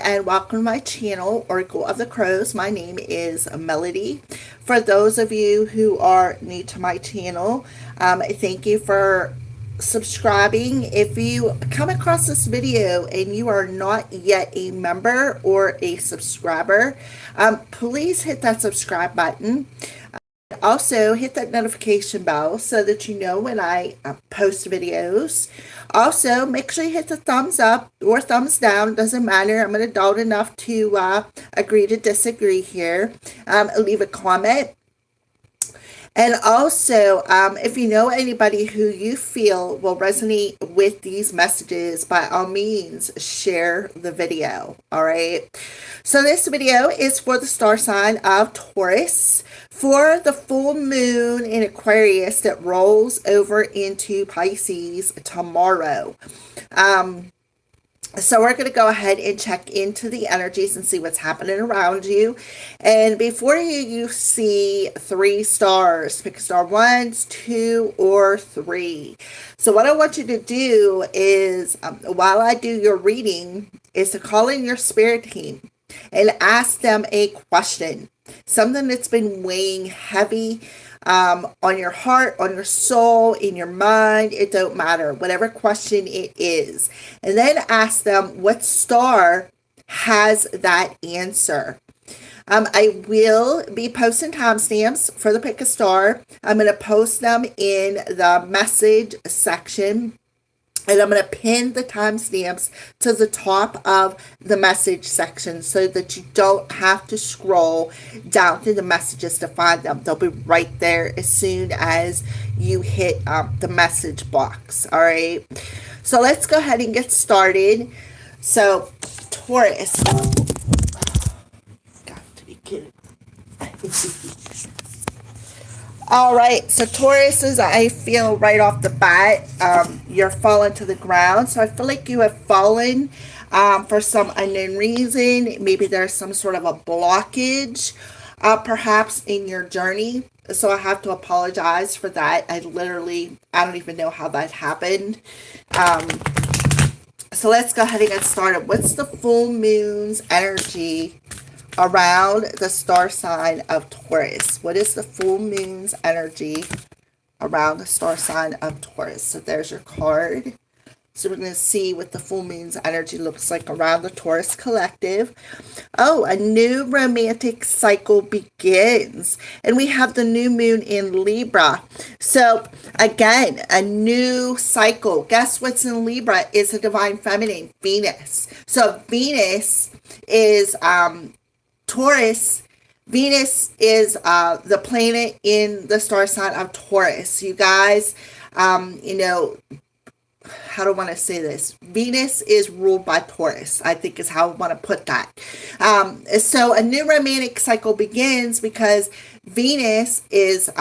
and welcome to my channel, Oracle of the Crows. My name is Melody. For those of you who are new to my channel, thank you for subscribing. If you come across this video and you are not yet a member or a subscriber, please hit that subscribe button. Also, hit that notification bell so that you know when I post videos. Also, make sure you hit the thumbs up or thumbs down. Doesn't matter. I'm an adult enough to agree to disagree here. Leave a comment. And also, if you know anybody who you feel will resonate with these messages, by all means, share the video. All right. So this video is for the star sign of Taurus, for the full moon in Aquarius that rolls over into Pisces tomorrow. So we're going to go ahead and check into the energies and see what's happening around you. And before you see 3 stars, pick a star 1, 2, or 3. So what I want you to do is, while I do your reading, is to call in your spirit team and ask them a question. Something that's been weighing heavy on your heart, on your soul, in your mind. It don't matter, whatever question it is. And then ask them what star has that answer. I will be posting timestamps for the pick a star. I'm going to post them in the message section. And I'm going to pin the timestamps to the top of the message section so that you don't have to scroll down through the messages to find them. They'll be right there as soon as you hit the message box. All right. So let's go ahead and get started. So Taurus. Got to be kidding. All right, so Tauruses, I feel right off the bat, you're falling to the ground. So I feel like you have fallen for some unknown reason. Maybe there's some sort of a blockage, perhaps in your journey. So I have to apologize for that. I don't even know how that happened. So let's go ahead and get started. What's the full moon's energy around the star sign of Taurus? What is the full moon's energy around the star sign of Taurus? So there's your card. So we're going to see what the full moon's energy looks like around the Taurus collective. Oh, a new romantic cycle begins. And we have the new moon in Libra. So again, a new cycle. Guess what's in Libra is the divine feminine, Venus. So Venus is Taurus. Venus is the planet in the star sign of Taurus. You guys, you know, how do I want to say this? Venus is ruled by Taurus, I think is how I want to put that. So a new romantic cycle begins because Venus is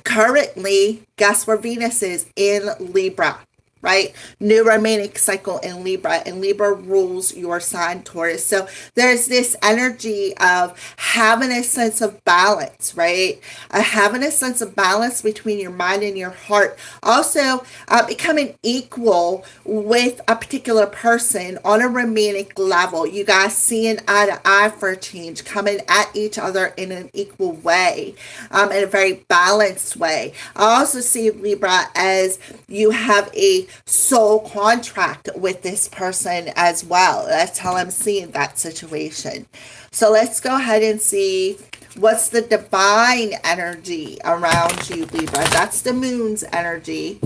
currently, guess where Venus is? In Libra. Right? New romantic cycle in Libra, and Libra rules your sign, Taurus. So there's this energy of having a sense of balance, right? Having a sense of balance between your mind and your heart. Also, becoming equal with a particular person on a romantic level. You guys seeing eye to eye for a change, coming at each other in an equal way, in a very balanced way. I also see Libra as you have a soul contract with this person as well. That's how I'm seeing that situation. So let's go ahead and see what's the divine energy around you, Libra. That's the moon's energy.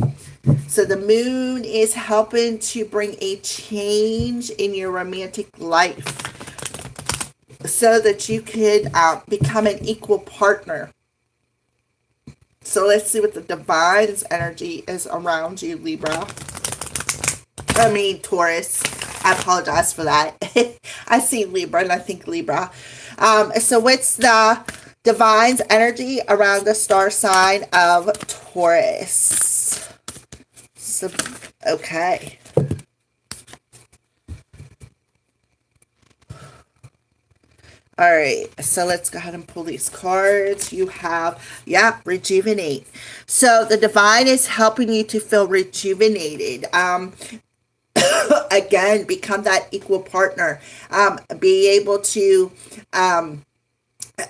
So the moon is helping to bring a change in your romantic life so that you could become an equal partner. So let's see what the divine's energy is around you, Libra. Taurus. I apologize for that. I see Libra and I think Libra. So what's the divine's energy around the star sign of Taurus? So, okay. All right, so let's go ahead and pull these cards. You have, rejuvenate. So the divine is helping you to feel rejuvenated. again, become that equal partner. Be able to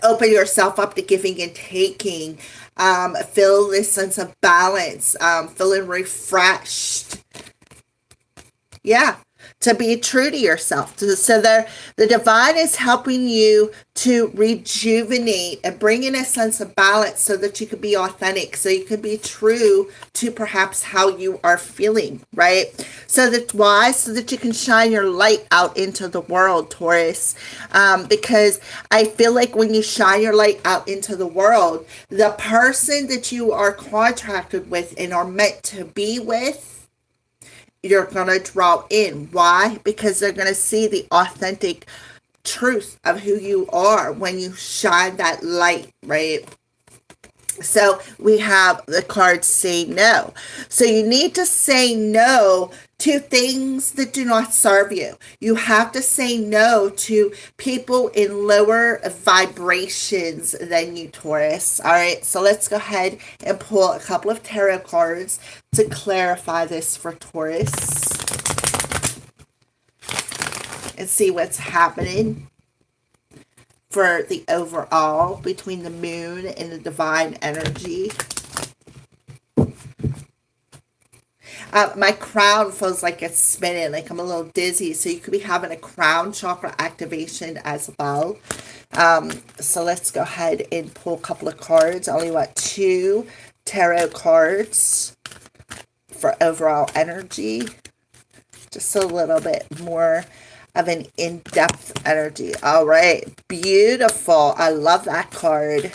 open yourself up to giving and taking. Feel this sense of balance. Feeling refreshed. Yeah, to be true to yourself. So the divine is helping you to rejuvenate and bring in a sense of balance so that you can be authentic, so you can be true to perhaps how you are feeling, right? So that's why, so that you can shine your light out into the world, Taurus. Because I feel like when you shine your light out into the world, the person that you are contracted with and are meant to be with, you're going to draw in. Why? Because they're going to see the authentic truth of who you are when you shine that light, right? So we have the card say no. So you need to say no to things that do not serve you. You have to say no to people in lower vibrations than you, Taurus. All right, so let's go ahead and pull a couple of tarot cards to clarify this for Taurus and see what's happening for the overall between the moon and the divine energy. My crown feels like it's spinning, like I'm a little dizzy. So you could be having a crown chakra activation as well. So let's go ahead and pull a couple of cards. I only want 2 tarot cards for overall energy. Just a little bit more of an in-depth energy. All right, beautiful. I love that card.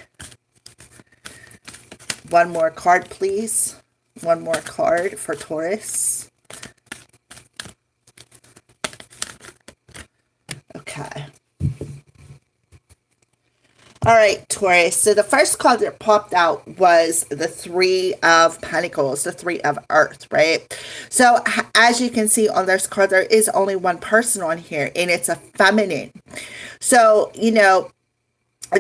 One more card, please. One more card for Taurus. Okay. All right, Taurus. So the first card that popped out was the 3 of Pentacles, the 3 of Earth, right? So as you can see on this card, there is only one person on here, and it's a feminine. So, you know,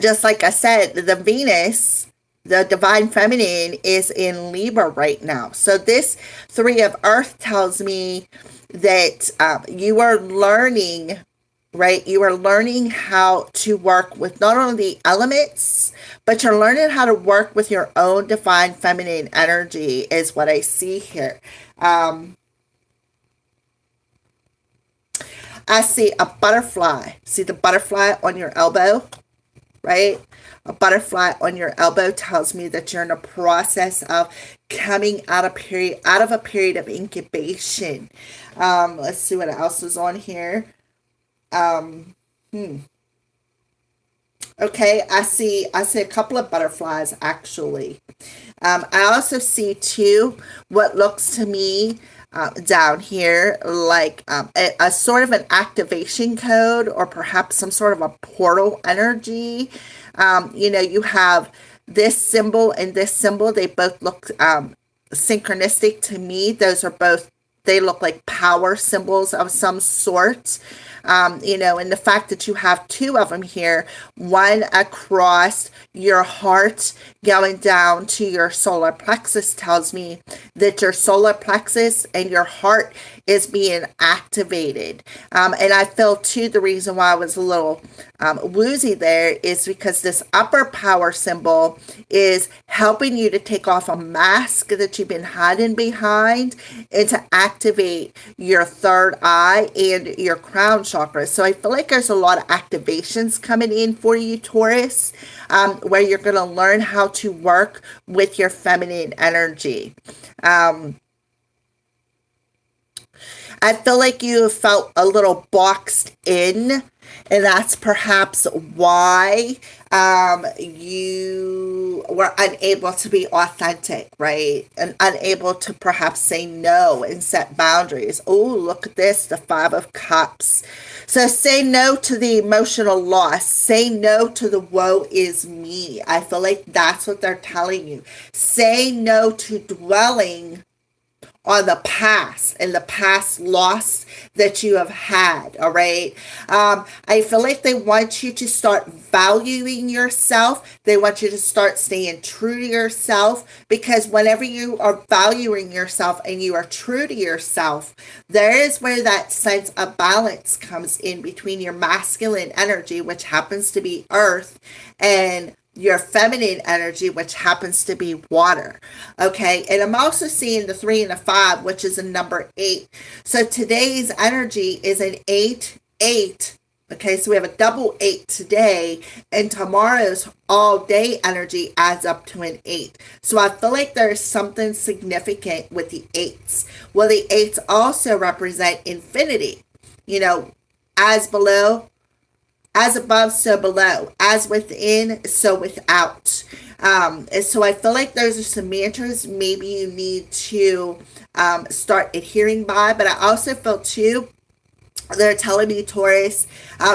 just like I said, the Venus, the divine feminine, is in Libra right now. So this 3 of Earth tells me that you are learning, right? You are learning how to work with not only the elements, but you're learning how to work with your own divine feminine energy is what I see here. I see a butterfly. See the butterfly on your elbow, right? A butterfly on your elbow tells me that you're in a process of coming out of a period of incubation. Let's see what else is on here. Okay, I see a couple of butterflies actually. I also see too what looks to me down here like a sort of an activation code, or perhaps some sort of a portal energy. You know, you have this symbol and this symbol. They both look synchronistic to me. Those are both, they look like power symbols of some sort. You know, and the fact that you have 2 of them here, one across your heart going down to your solar plexus, tells me that your solar plexus and your heart is being activated. And I feel too, the reason why I was a little woozy there is because this upper power symbol is helping you to take off a mask that you've been hiding behind and to activate your third eye and your crown chakra. So I feel like there's a lot of activations coming in for you, Taurus, where you're going to learn how to work with your feminine energy. I feel like you felt a little boxed in, and that's perhaps why you were unable to be authentic, right? And unable to perhaps say no and set boundaries. Oh, look at this, the 5 of Cups. So say no to the emotional loss. Say no to the woe is me. I feel like that's what they're telling you. Say no to dwelling on the past and the past loss that you have had. All right. I feel like they want you to start valuing yourself. They want you to start staying true to yourself, because whenever you are valuing yourself and you are true to yourself, there is where that sense of balance comes in between your masculine energy, which happens to be earth, and your feminine energy, which happens to be water. Okay. And I'm also seeing the 3 and the 5, which is a number 8. So today's energy is an 8, 8. Okay. So we have a double 8 today, and tomorrow's all day energy adds up to an 8. So I feel like there's something significant with the 8s. Well, the 8s also represent infinity, as below, as above, so below, as within, so without. And so I feel like those are some mantras maybe you need to start adhering by. But I also feel too, they're telling me, Taurus,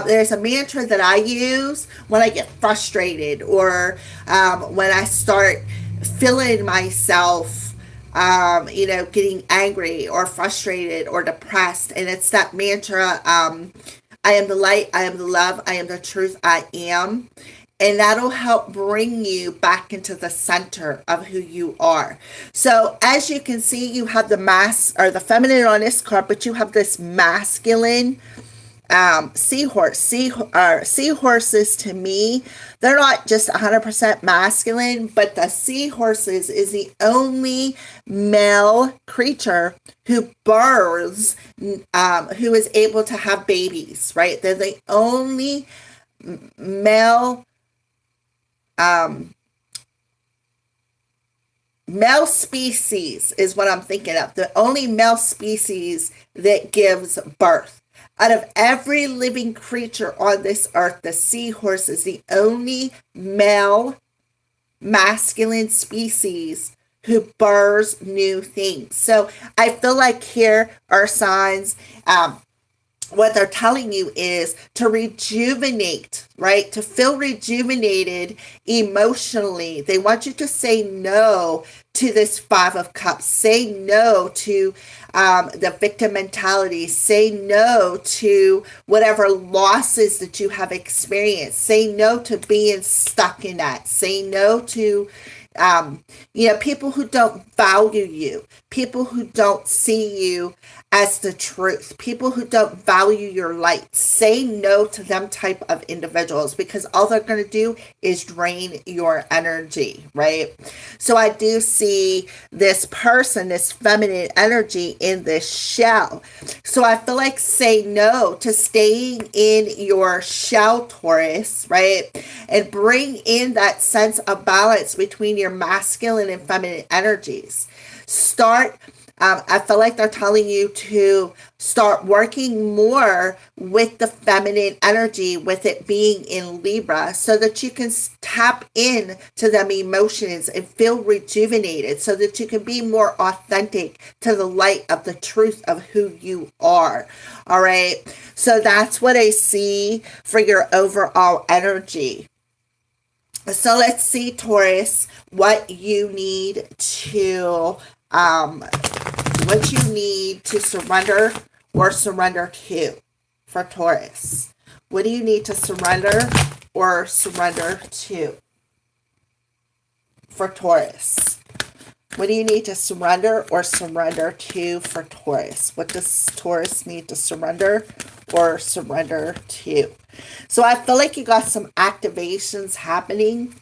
there's a mantra that I use when I get frustrated, or when I start feeling myself getting angry or frustrated or depressed. And it's that mantra, I am the light, I am the love, I am the truth, I am. And that'll help bring you back into the center of who you are. So as you can see, you have the the feminine on this card, but you have this masculine seahorse. Seahorses, to me, they're not just 100% masculine, but the seahorses is the only male creature who births, who is able to have babies, right? They're the only male species is what I'm thinking of. The only male species that gives birth. Out of every living creature on this earth, the seahorse is the only male masculine species who births new things. So I feel like here are signs, what they're telling you is to rejuvenate, right? To feel rejuvenated emotionally. They want you to say no to this 5 of Cups. Say no to the victim mentality. Say no to whatever losses that you have experienced. Say no to being stuck in that. Say no to people who don't value you, people who don't see you as the truth, people who don't value your light. Say no to them type of individuals, because all they're going to do is drain your energy, right? So I do see this person, this feminine energy in this shell. So I feel like say no to staying in your shell, Taurus, right? And bring in that sense of balance between your masculine and feminine energies. I feel like they're telling you to start working more with the feminine energy, with it being in Libra, so that you can tap in to them emotions and feel rejuvenated, so that you can be more authentic to the light of the truth of who you are. All right. So that's what I see for your overall energy. So let's see, Taurus, what you need to surrender or surrender to for Taurus. What do you need to surrender or surrender to for Taurus? What do you need to surrender or surrender to for Taurus? What does Taurus need to surrender or surrender to? So I feel like you got some activations happening,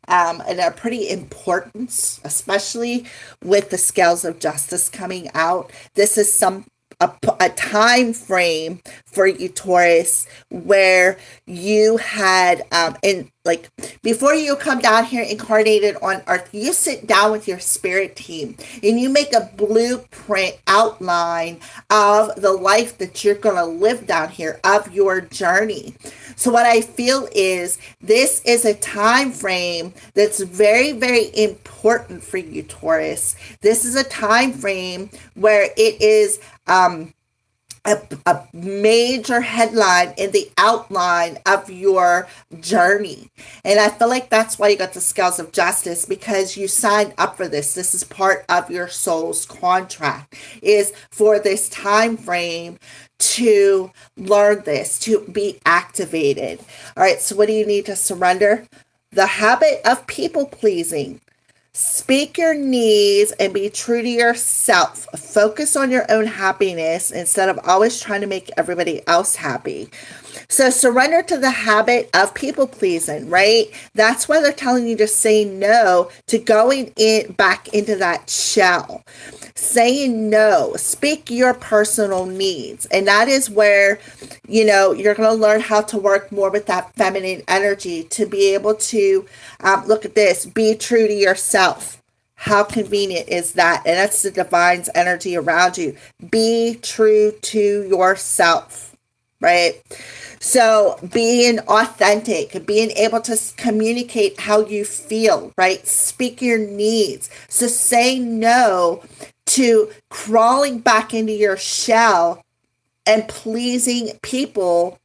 and are pretty important, especially with the scales of justice coming out. This is a time frame for you, Taurus, where you had before you come down here incarnated on earth, you sit down with your spirit team and you make a blueprint outline of the life that you're going to live down here, of your journey. So what I feel is this is a time frame that's very, very important for you, Taurus. This is a time frame where it is a major headline in the outline of your journey. And I feel like that's why you got the Scales of Justice, because you signed up for this. This is part of your soul's contract, is for this time frame to learn this, to be activated. All right, so what do you need to surrender? The habit of people pleasing. Speak your needs and be true to yourself. Focus on your own happiness instead of always trying to make everybody else happy. So surrender to the habit of people pleasing, right? That's why they're telling you to say no to going back into that shell. Saying no, speak your personal needs. And that is where, you're going to learn how to work more with that feminine energy to be able to, look at this, be true to yourself. How convenient is that? And that's the divine's energy around you. Be true to yourself, right? So being authentic, being able to communicate how you feel, right? Speak your needs. So say no to crawling back into your shell and pleasing people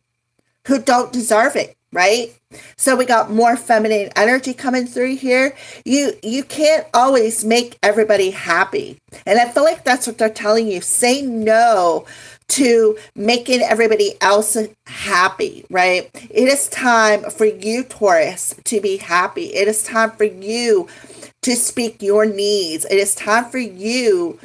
who don't deserve it, right? So we got more feminine energy coming through here. You can't always make everybody happy. And I feel like that's what they're telling you. Say no to making everybody else happy, right? It is time for you, Taurus, to be happy. It is time for you to speak your needs. It is time for you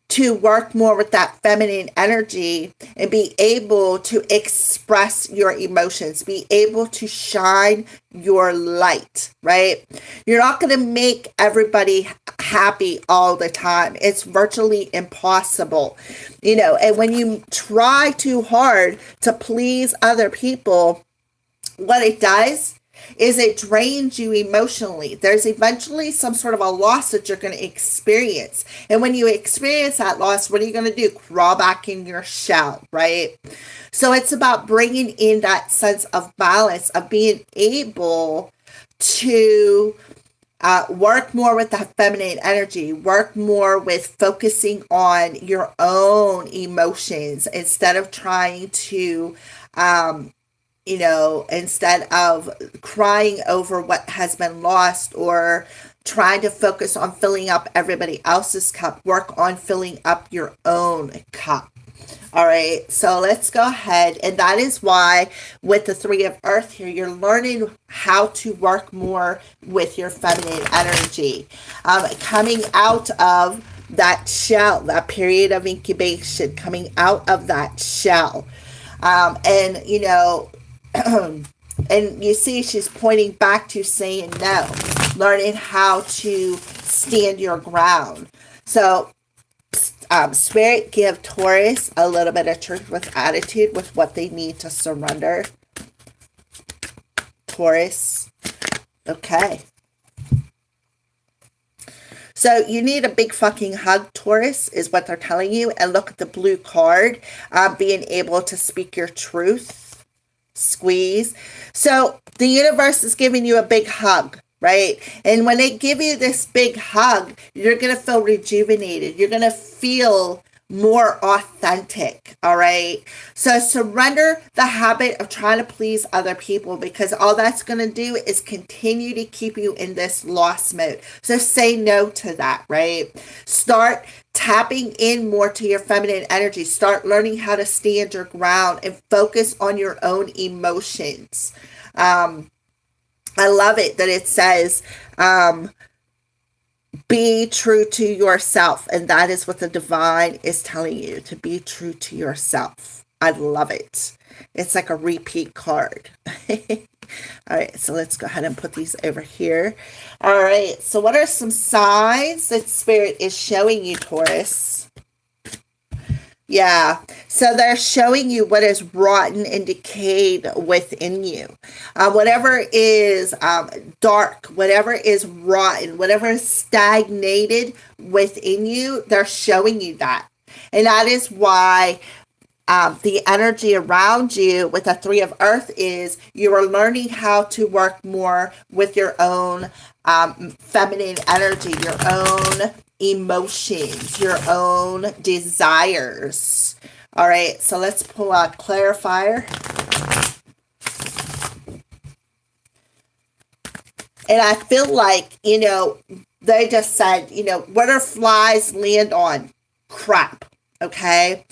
to work more with that feminine energy and be able to express your emotions, be able to shine your light, right? You're not going to make everybody happy all the time. It's virtually impossible, and when you try too hard to please other people, what it does is it drains you emotionally. There's eventually some sort of a loss that you're going to experience. And when you experience that loss, what are you going to do? Crawl back in your shell, right? So it's about bringing in that sense of balance, of being able to work more with that feminine energy, work more with focusing on your own emotions instead of trying to instead of crying over what has been lost or trying to focus on filling up everybody else's cup, work on filling up your own cup. All right, so let's go ahead. And that is why with the Three of Earth here, you're learning how to work more with your feminine energy. Coming out of that shell, that period of incubation, coming out of that shell. And you see she's pointing back to saying no, learning how to stand your ground. So Spirit, give Taurus a little bit of truth with attitude with what they need to surrender. Taurus. Okay. So you need a big fucking hug, Taurus, is what they're telling you. And look at the blue card, being able to speak your truth. Squeeze. So the universe is giving you a big hug, right? And when they give you this big hug, you're going to feel rejuvenated. You're going to feel more authentic, all right? So surrender the habit of trying to please other people, because all that's going to do is continue to keep you in this lost mode. So say no to that, right? Start tapping in more to your feminine energy. Start learning how to stand your ground and focus on your own emotions. I love it that it says, be true to yourself. And that is what the divine is telling you, to be true to yourself. I love it. It's like a repeat card. All right, so let's go ahead and put these over here. All right, so what are some signs that Spirit is showing you, Taurus? Yeah, so they're showing you what is rotten and decayed within you. Whatever is dark, whatever is rotten, whatever is stagnated within you, they're showing you that. And that is why the energy around you with the Three of Earth is you are learning how to work more with your own feminine energy, your own emotions, your own desires. All right, so let's pull a clarifier. And I feel like, they just said, what do flies land on? Crap. Okay.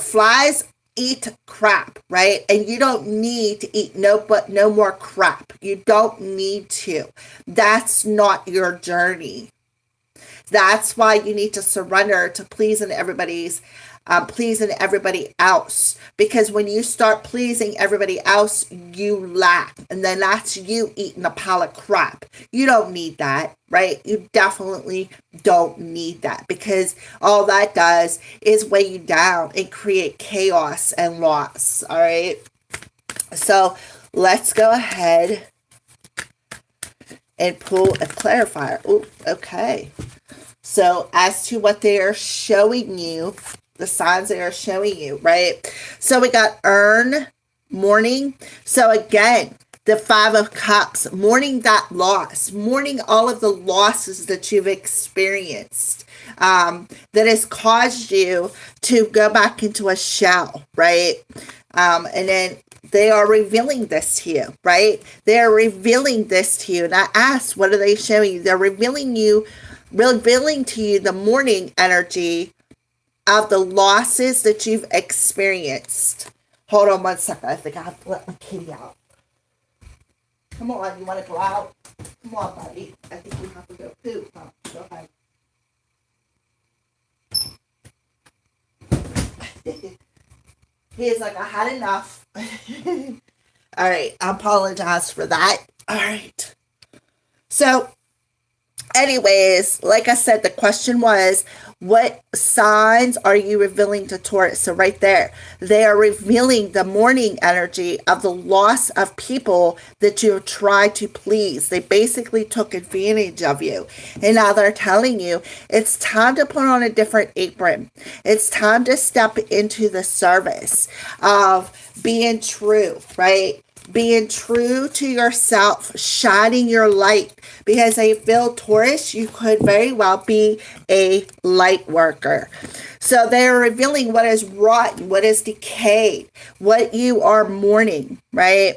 Flies eat crap, right? And you don't need to eat no more crap. You don't need to. That's not your journey. That's why you need to surrender to pleasing everybody else. Because when you start pleasing everybody else, you lack. And then that's you eating a pile of crap. You don't need that, right? You definitely don't need that, because all that does is weigh you down and create chaos and loss. All right. So let's go ahead and pull a clarifier. Ooh, okay. So as to what they are showing you, the signs they are showing you, right? So we got earn, mourning. So again, the 5 of Cups, mourning that loss, mourning all of the losses that you've experienced, that has caused you to go back into a shell, right? And then they are revealing this to you, right? They are revealing this to you. And I asked, what are they showing you? They're revealing to you the mourning energy of the losses that you've experienced. Hold on one second. I think I have to let my kitty out. Come on, you want to go out? Come on, buddy. I think you have to go poop. Huh? Go ahead. He's like, I had enough. All right. I apologize for that. All right. So, anyways, like I said, the question was, what signs are you revealing to Taurus? So right there, they are revealing the mourning energy of the loss of people that you tried to please. They basically took advantage of you. And now they're telling you it's time to put on a different apron. It's time to step into the service of being true, right? Being true to yourself, shining your light, because I feel, Taurus, you could very well be a light worker. So they're revealing what is rotten, what is decayed, what you are mourning, right?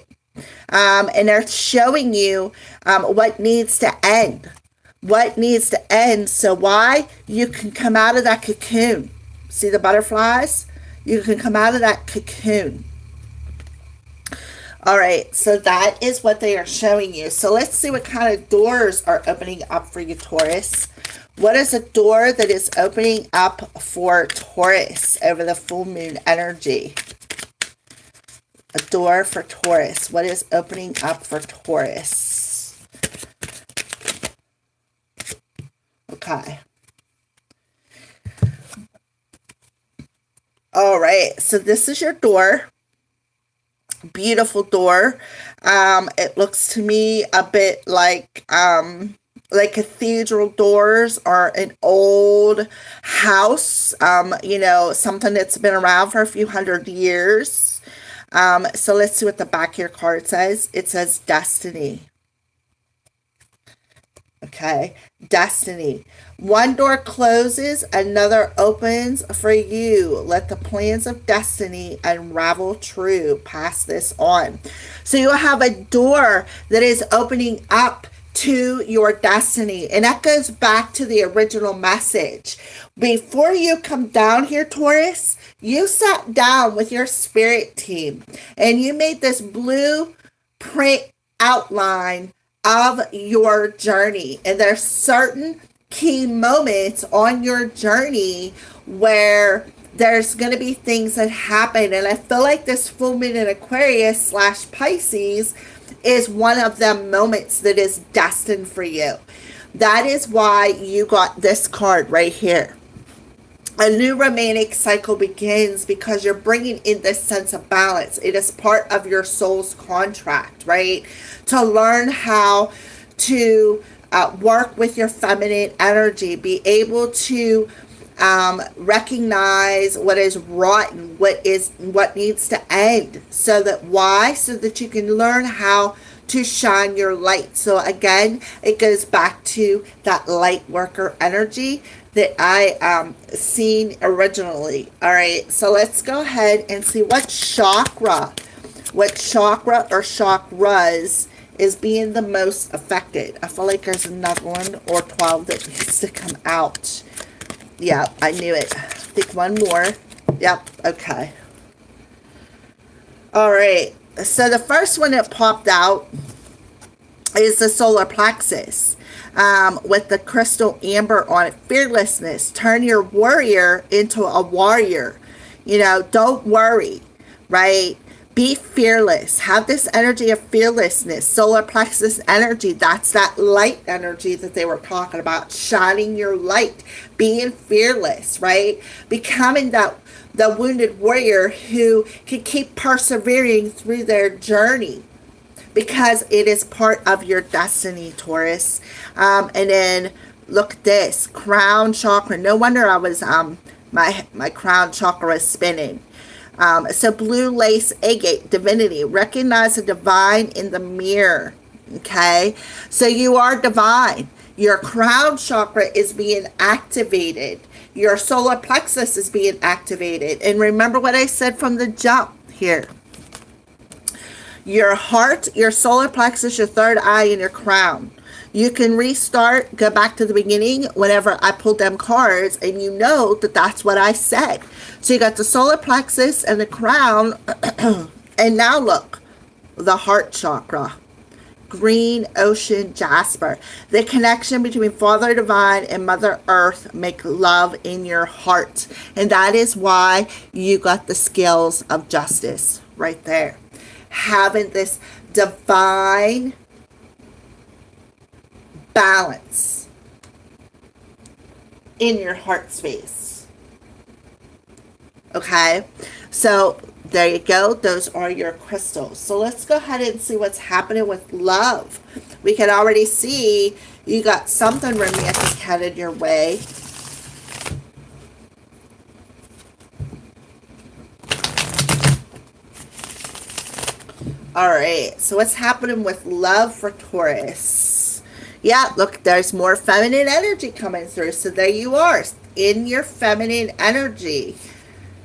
And they're showing you what needs to end. What needs to end. So why? You can come out of that cocoon. See the butterflies? You can come out of that cocoon. All right, so that is what they are showing you. So let's see what kind of doors are opening up for you, Taurus. What is a door that is opening up for Taurus over the full moon energy? A door for Taurus. What is opening up for Taurus? Okay. All right, so this is your door. Beautiful door. It looks to me a bit like cathedral doors or an old house, something that's been around for a few hundred years. So let's see what the back of your card says. It says destiny. Okay, destiny. One door closes, another opens for you. Let the plans of destiny unravel true. Pass this on. So you'll have a door that is opening up to your destiny. And that goes back to the original message. Before you come down here, Taurus, you sat down with your spirit team and you made this blueprint outline of your journey. And there's certain key moments on your journey where there's going to be things that happen. And I feel like this full moon in Aquarius / Pisces is one of the moments that is destined for you. That is why you got this card right here. A new romantic cycle begins because you're bringing in this sense of balance. It is part of your soul's contract, right? To learn how to work with your feminine energy, be able to recognize what is rotten, what needs to end. So that why? So that you can learn how to shine your light. So again, it goes back to that light worker energy that I seen originally. All right, so let's go ahead and see what chakra or chakras is being the most affected. I feel like there's another one or 12 that needs to come out. Yeah, I knew it. I think one more. Yep, okay. All right, so the first one that popped out is the solar plexus, with the crystal amber on it. Fearlessness. Turn your warrior into a warrior. You know, don't worry, right? Be fearless. Have this energy of fearlessness. Solar plexus energy. That's that light energy that they were talking about. Shining your light. Being fearless, right? Becoming the wounded warrior who can keep persevering through their journey, because it is part of your destiny, Taurus. And then look at this. Crown chakra. No wonder I was my crown chakra is spinning. So blue lace agate, divinity. Recognize the divine in the mirror. Okay, so you are divine. Your crown chakra is being activated. Your solar plexus is being activated. And remember what I said from the jump here. Your heart, your solar plexus, your third eye, and your crown. You can restart, go back to the beginning whenever I pulled them cards, and you know that that's what I said. So you got the solar plexus and the crown, and now look, the heart chakra. Green ocean jasper. The connection between Father Divine and Mother Earth make love in your heart. And that is why you got the scales of justice right there. Having this divine balance in your heart space. Okay, so there you go. Those are your crystals. So let's go ahead and see what's happening with love. We can already see you got something romantic headed your way. All right, so what's happening with love for Taurus? Yeah, look, there's more feminine energy coming through. So there you are in your feminine energy.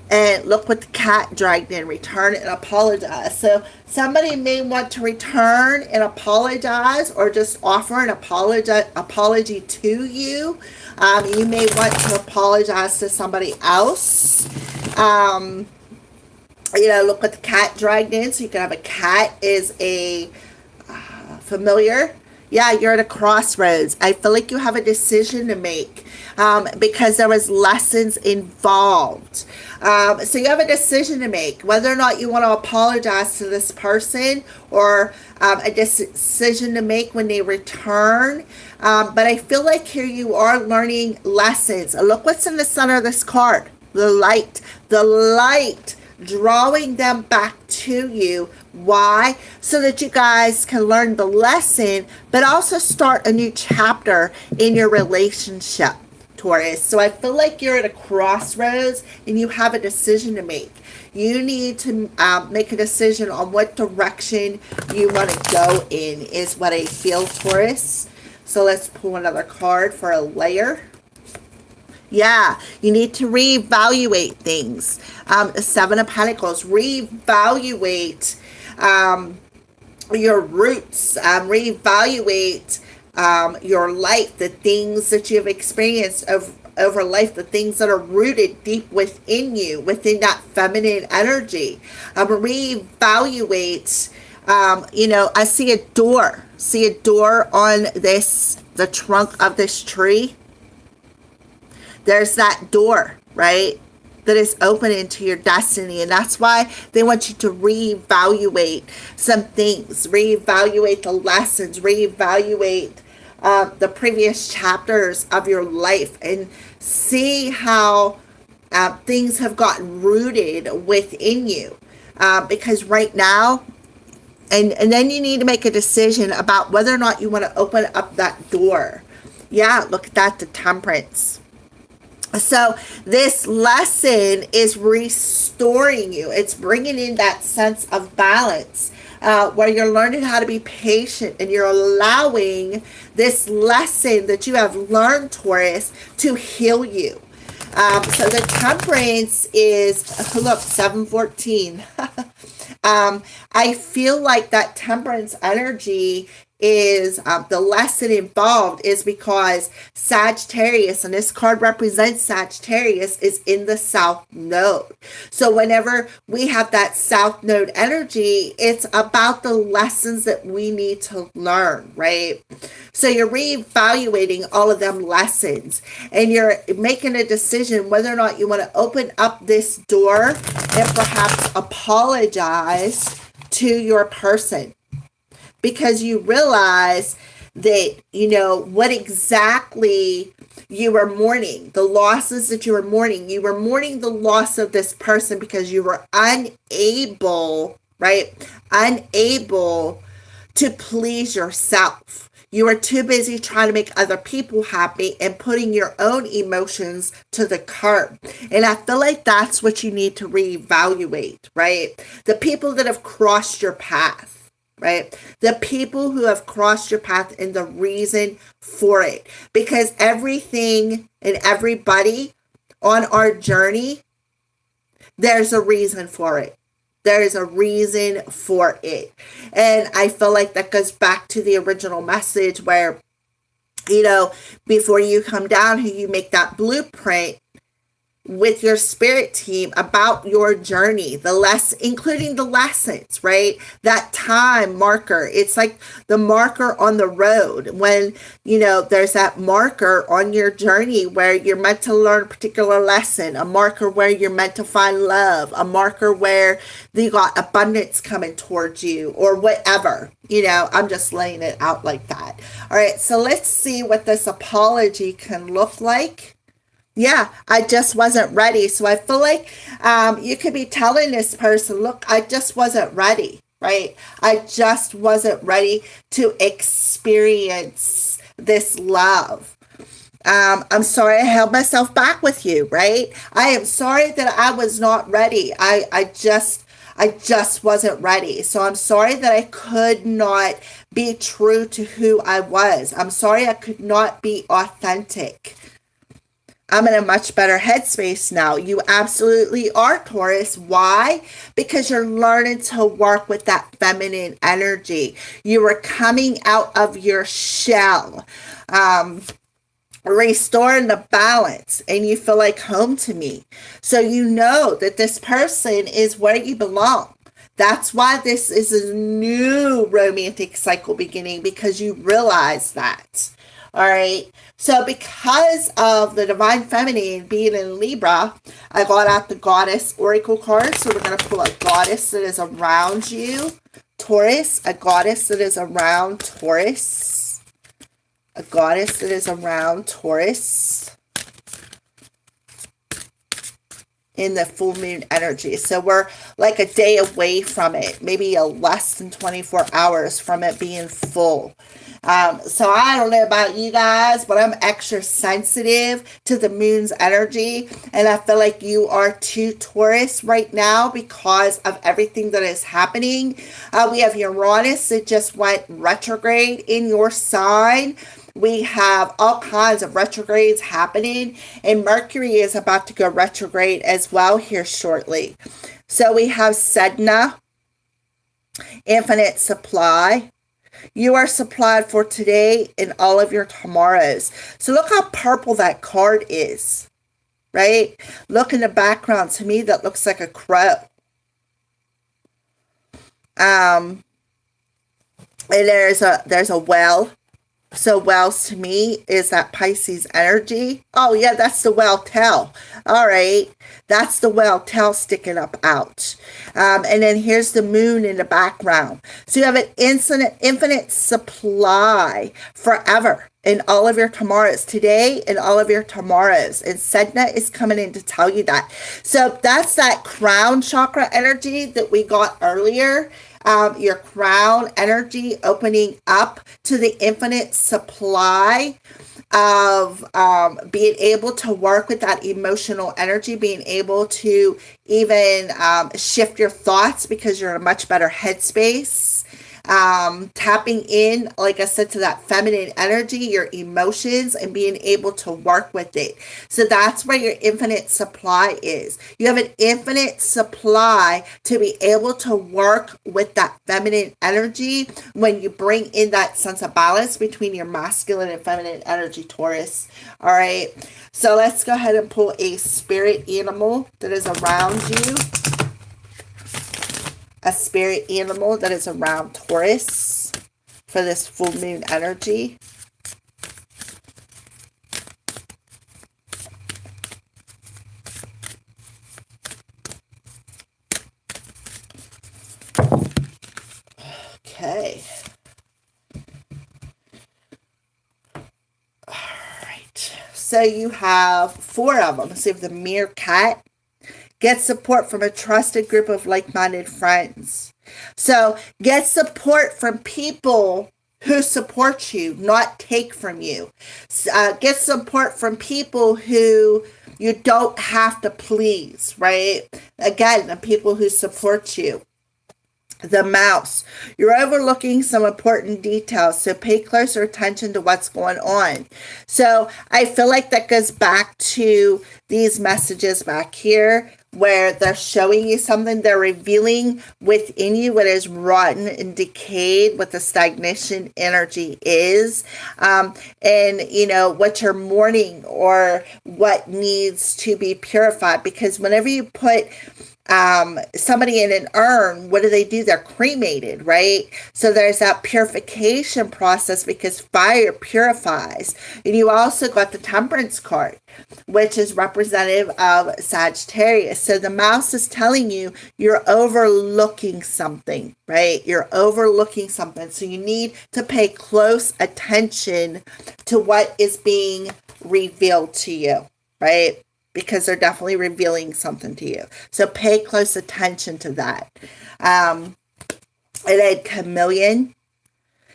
And look what the cat dragged in. Return and apologize. So somebody may want to return and apologize, or just offer an apology to you. You may want to apologize to somebody else. You know, look what the cat dragged in. So you can have a cat is a familiar. Yeah, you're at a crossroads. I feel like you have a decision to make, because there was lessons involved. So you have a decision to make, whether or not you want to apologize to this person, or a decision to make when they return. But I feel like here you are learning lessons. Look what's in the center of this card. The light. The light. Drawing them back to you. Why? So that you guys can learn the lesson, but also start a new chapter in your relationship, Taurus. So I feel like you're at a crossroads and you have a decision to make. You need to make a decision on what direction you want to go in, is what I feel, Taurus. So let's pull another card for a layer. Yeah, you need to reevaluate things. The Seven of Pentacles. Reevaluate your roots. Reevaluate your life, the things that you've experienced over life, the things that are rooted deep within you, within that feminine energy. Reevaluate. You know, I see a door. See a door on the trunk of this tree. There's that door, right, that is open into your destiny. And that's why they want you to reevaluate some things, reevaluate the lessons, reevaluate the previous chapters of your life, and see how things have gotten rooted within you. Because right now, and then you need to make a decision about whether or not you want to open up that door. Yeah, look at that, the Temperance. So this lesson is restoring you. It's bringing in that sense of balance. where you're learning how to be patient and you're allowing this lesson that you have learned, Taurus, to heal you. So the temperance is, oh, look, 714. I feel like that temperance energy is the lesson involved is because Sagittarius, and this card represents Sagittarius, is in the South Node. So whenever we have that South Node energy, it's about the lessons that we need to learn, right? So you're reevaluating all of them lessons, and you're making a decision whether or not you want to open up this door and perhaps apologize to your person, because you realize that, you know, what exactly you were mourning, the losses that you were mourning. You were mourning the loss of this person because you were unable, right? Unable to please yourself. You were too busy trying to make other people happy and putting your own emotions to the curb. And I feel like that's what you need to reevaluate, right? The people that have crossed your path, right? The people who have crossed your path and the reason for it. Because everything and everybody on our journey, there's a reason for it. There is a reason for it. And I feel like that goes back to the original message where, you know, before you come down here, you make that blueprint with your spirit team about your journey, including the lessons, right? That time marker. It's like the marker on the road when, you know, there's that marker on your journey where you're meant to learn a particular lesson, a marker where you're meant to find love, a marker where you got abundance coming towards you or whatever. You know, I'm just laying it out like that. All right, so let's see what this apology can look like. Yeah, I just wasn't ready. So I feel like you could be telling this person, look, I just wasn't ready, right? I just wasn't ready to experience this love. I'm sorry I held myself back with you, right? I am sorry that I was not ready. I just wasn't ready. So I'm sorry that I could not be true to who I was. I'm sorry I could not be authentic. I'm in a much better headspace now. You absolutely are, Taurus. Why? Because you're learning to work with that feminine energy. You are coming out of your shell, restoring the balance, and you feel like home to me. So you know that this person is where you belong. That's why this is a new romantic cycle beginning, because you realize that. All right. So because of the Divine Feminine being in Libra, I got out the Goddess Oracle card. So we're going to pull a goddess that is around you, Taurus. A goddess that is around Taurus. A goddess that is around Taurus. In the full moon energy. So we're like a day away from it. Maybe less than 24 hours from it being full. So I don't know about you guys, but I'm extra sensitive to the moon's energy. And I feel like you are too, Taurus, right now because of everything that is happening. We have Uranus that just went retrograde in your sign. We have all kinds of retrogrades happening, and Mercury is about to go retrograde as well here shortly. So we have Sedna, infinite supply. You are supplied for today and all of your tomorrows. So look how purple that card is, right? Look in the background. To me, that looks like a crow. And there's a well. So wells to me is that Pisces energy. Oh yeah, that's the well tail. All right, that's the well tail sticking up out. And then here's the moon in the background. So you have an infinite supply forever in all of your tomorrows, today and all of your tomorrows. And Sedna is coming in to tell you that. So that's that crown chakra energy that we got earlier. Your crown energy opening up to the infinite supply of being able to work with that emotional energy, being able to even shift your thoughts because you're in a much better headspace. tapping in, like I said, to that feminine energy, your emotions, and being able to work with it. So that's where your infinite supply is. You have an infinite supply to be able to work with that feminine energy when you bring in that sense of balance between your masculine and feminine energy, Taurus. All right. So let's go ahead and pull a spirit animal that is around you. A spirit animal that is around Taurus for this full moon energy. Okay. All right. So you have 4 of them. So you have the meerkat. Get support from a trusted group of like-minded friends. So get support from people who support you, not take from you. Get support from people who you don't have to please, right? Again, the people who support you. The mouse. You're overlooking some important details, so pay closer attention to what's going on. So I feel like that goes back to these messages back here where they're showing you something. They're revealing within you what is rotten and decayed, what the stagnation energy is, and what you're mourning or what needs to be purified. Because whenever you put somebody in an urn, what do? They're cremated, right? So there's that purification process because fire purifies. And you also got the Temperance card, which is representative of Sagittarius. So the mouse is telling you you're overlooking something, right? You're overlooking something. So you need to pay close attention to what is being revealed to you, right? Because they're definitely revealing something to you. So pay close attention to that. And then chameleon.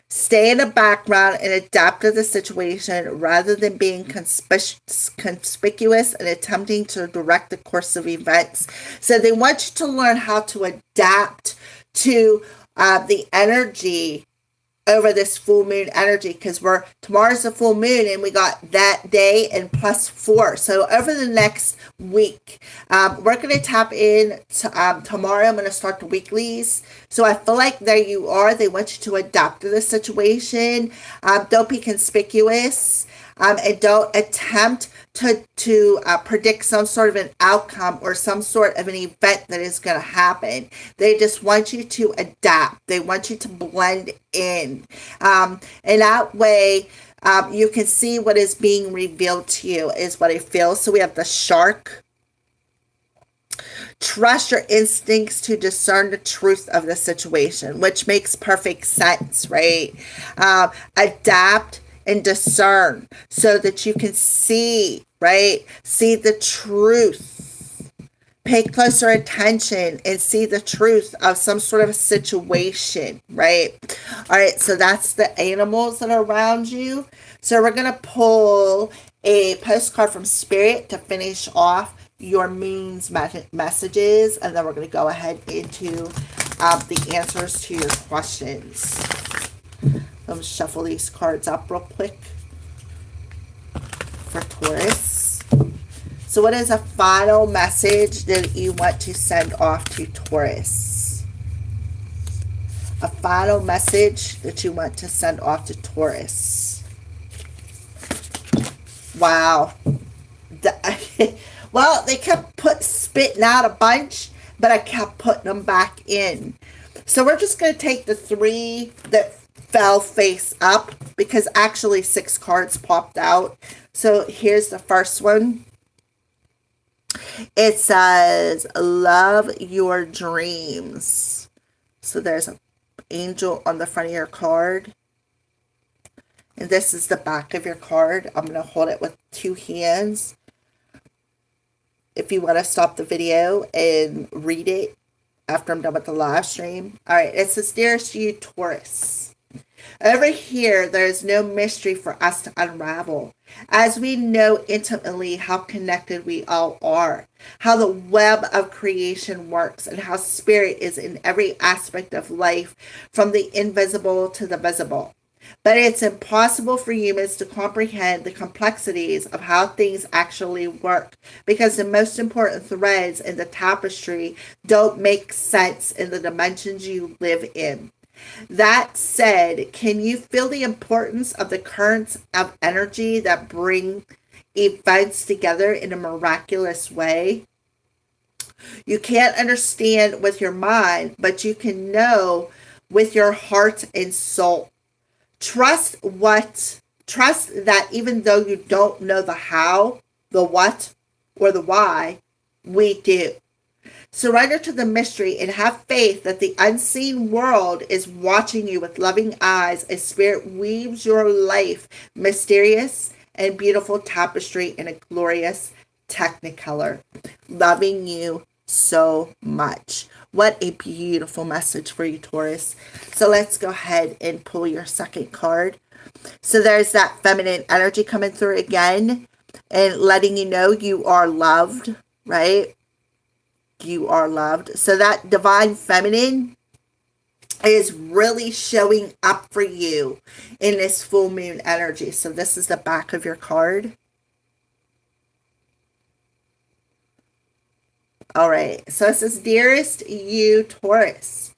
Stay in the background and adapt to the situation rather than being conspicuous and attempting to direct the course of events. So they want you to learn how to adapt to the energy over this full moon energy, because tomorrow's the full moon and we got that day and +4. So over the next week, we're going to tap in tomorrow. I'm going to start the weeklies. So I feel like there you are. They want you to adapt to the situation. Don't be conspicuous. And don't attempt to predict some sort of an outcome or some sort of an event that is going to happen. They just want you to adapt. They want you to blend in. And that way, you can see what is being revealed to you is what I feel. So we have the shark. Trust your instincts to discern the truth of the situation, which makes perfect sense, right? Adapt and discern so that you can see, right? See the truth. Pay closer attention and see the truth of some sort of a situation, right? All right, so that's the animals that are around you. So we're going to pull a postcard from Spirit to finish off your moon's messages, and then we're going to go ahead into the answers to your questions. Let me shuffle these cards up real quick for Taurus. So what is a final message that you want to send off to Taurus? A final message that you want to send off to Taurus. Wow. Well, they kept spitting out a bunch, but I kept putting them back in. So we're just going to take the 3 that fell face up because actually 6 cards popped out. So here's the first one. It says, love your dreams. So there's an angel on the front of your card. And this is the back of your card. I'm going to hold it with 2 hands. If you want to stop the video and read it after I'm done with the live stream. All right, it says, dearest you, Taurus. Over here, there is no mystery for us to unravel, as we know intimately how connected we all are, how the web of creation works, and how spirit is in every aspect of life, from the invisible to the visible. But it's impossible for humans to comprehend the complexities of how things actually work, because the most important threads in the tapestry don't make sense in the dimensions you live in. That said, can you feel the importance of the currents of energy that bring events together in a miraculous way? You can't understand with your mind, but you can know with your heart and soul. Trust that even though you don't know the how, the what, or the why, we do. Surrender to the mystery and have faith that the unseen world is watching you with loving eyes as spirit weaves your life mysterious and beautiful tapestry in a glorious technicolor. Loving you so much. What a beautiful message for you, Taurus. So let's go ahead and pull your second card. So there's that feminine energy coming through again and letting you know you are loved, right? You are loved. So that divine feminine is really showing up for you in this full moon energy. So this is the back of your card. All right, so it says, dearest you, Taurus,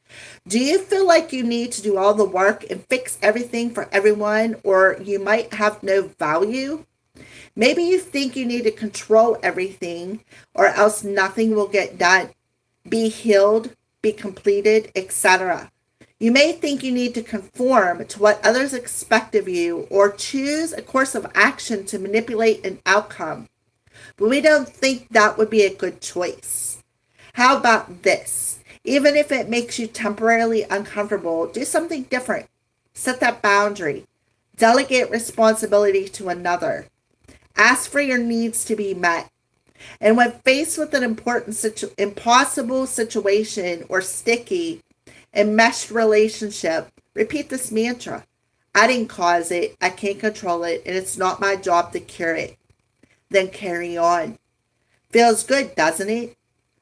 do you feel like you need to do all the work and fix everything for everyone, or you might have no value? Maybe you think you need to control everything, or else nothing will get done, be healed, be completed, etc. You may think you need to conform to what others expect of you, or choose a course of action to manipulate an outcome. But we don't think that would be a good choice. How about this? Even if it makes you temporarily uncomfortable, do something different. Set that boundary. Delegate responsibility to another. Ask for your needs to be met. And when faced with an impossible situation or sticky, enmeshed relationship, repeat this mantra. I didn't cause it, I can't control it, and it's not my job to cure it. Then carry on. Feels good, doesn't it?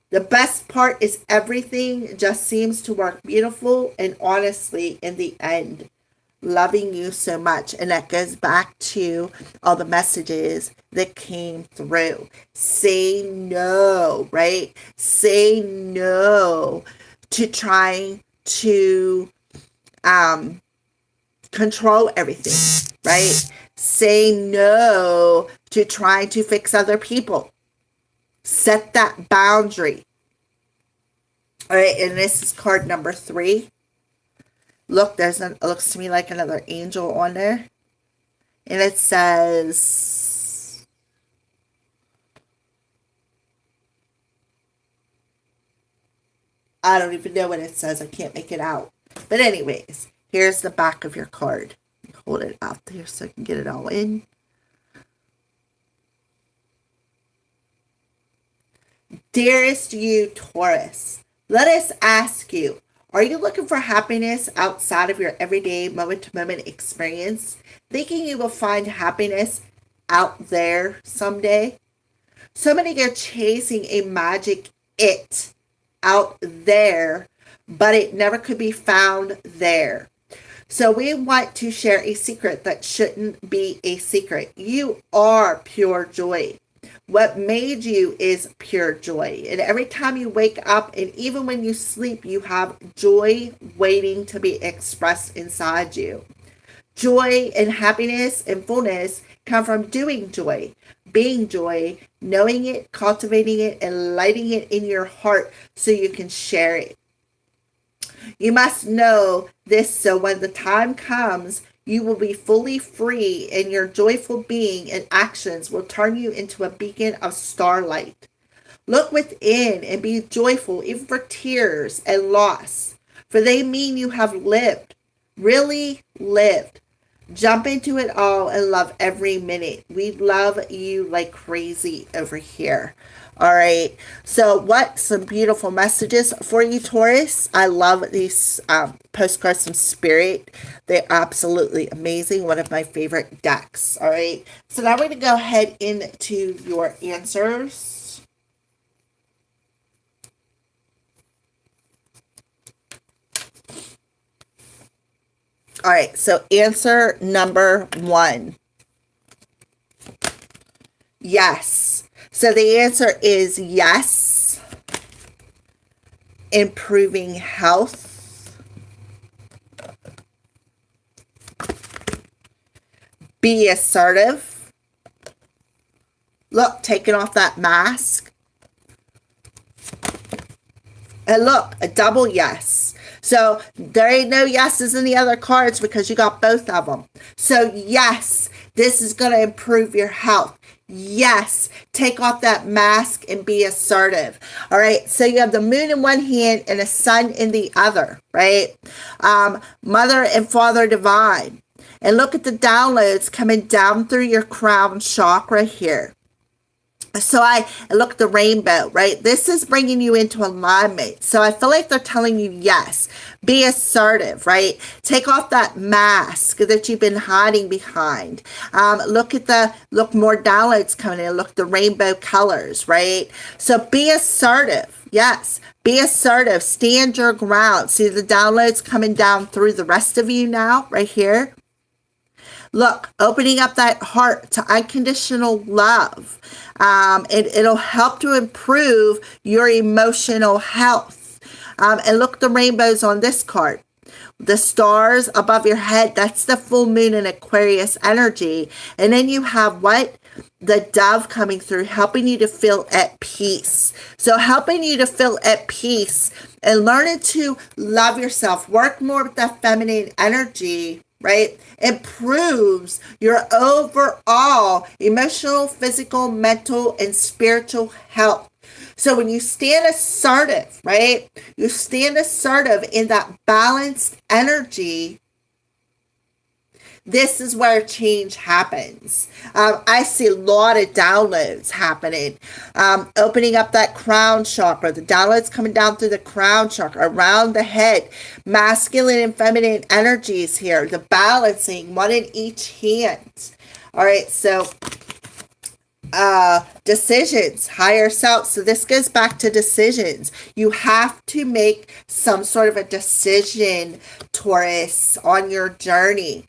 The best part is everything just seems to work beautiful and honestly in the end. Loving you so much. And that goes back to all the messages that came through. Say no, right? Say no to trying to control everything, right? Say no to trying to fix other people. Set that boundary. All right, and this is card number 3. Look, it looks to me like another angel on there. And it says, I don't even know what it says. I can't make it out. But anyways, here's the back of your card. Hold it out there so I can get it all in. Dearest you, Taurus, let us ask you, are you looking for happiness outside of your everyday moment-to-moment experience? Thinking you will find happiness out there someday? So many are chasing a magic it out there, but it never could be found there. So we want to share a secret that shouldn't be a secret. You are pure joy. What made you is pure joy. And every time you wake up and even when you sleep, you have joy waiting to be expressed inside you. Joy and happiness and fullness come from doing joy, being joy, knowing it, cultivating it, and lighting it in your heart so you can share it. You must know this so when the time comes, you will be fully free and your joyful being and actions will turn you into a beacon of starlight. Look within and be joyful even for tears and loss, for they mean you have lived, really lived. Jump into it all and love every minute. We love you like crazy over here. All right. So what some beautiful messages for you, Taurus. I love these postcards from Spirit. They're absolutely amazing. One of my favorite decks. All right. So now we're going to go ahead into your answers. All right. So answer number 1. Yes. So the answer is yes. Improving health. Be assertive. Look, taking off that mask. And look, a double yes. So there ain't no yeses in the other cards because you got both of them. So yes, this is going to improve your health. Yes, take off that mask and be assertive. All right, so you have the moon in one hand and the sun in the other, right? Mother and Father Divine. And look at the downloads coming down through your crown chakra here. So I look at the rainbow, right? This is bringing you into alignment. So I feel like they're telling you, yes, be assertive, right? Take off that mask that you've been hiding behind. Look more downloads coming in. Look at the rainbow colors, right? So be assertive. Yes, be assertive. Stand your ground. See the downloads coming down through the rest of you now, right here. Look, opening up that heart to unconditional love. It'll help to improve your emotional health. And look at the rainbows on this card. The stars above your head, that's the full moon in Aquarius energy. And then you have what? The dove coming through, helping you to feel at peace. So helping you to feel at peace and learning to love yourself. Work more with that feminine energy, right? Improves your overall emotional, physical, mental, and spiritual health. So when you stand assertive, right? You stand assertive in that balanced energy. This is where change happens. I see a lot of downloads happening. Opening up that crown chakra. The downloads coming down through the crown chakra, around the head. Masculine and feminine energies here. The balancing, one in each hand. All right, so decisions, higher self. So this goes back to decisions. You have to make some sort of a decision, Taurus, on your journey.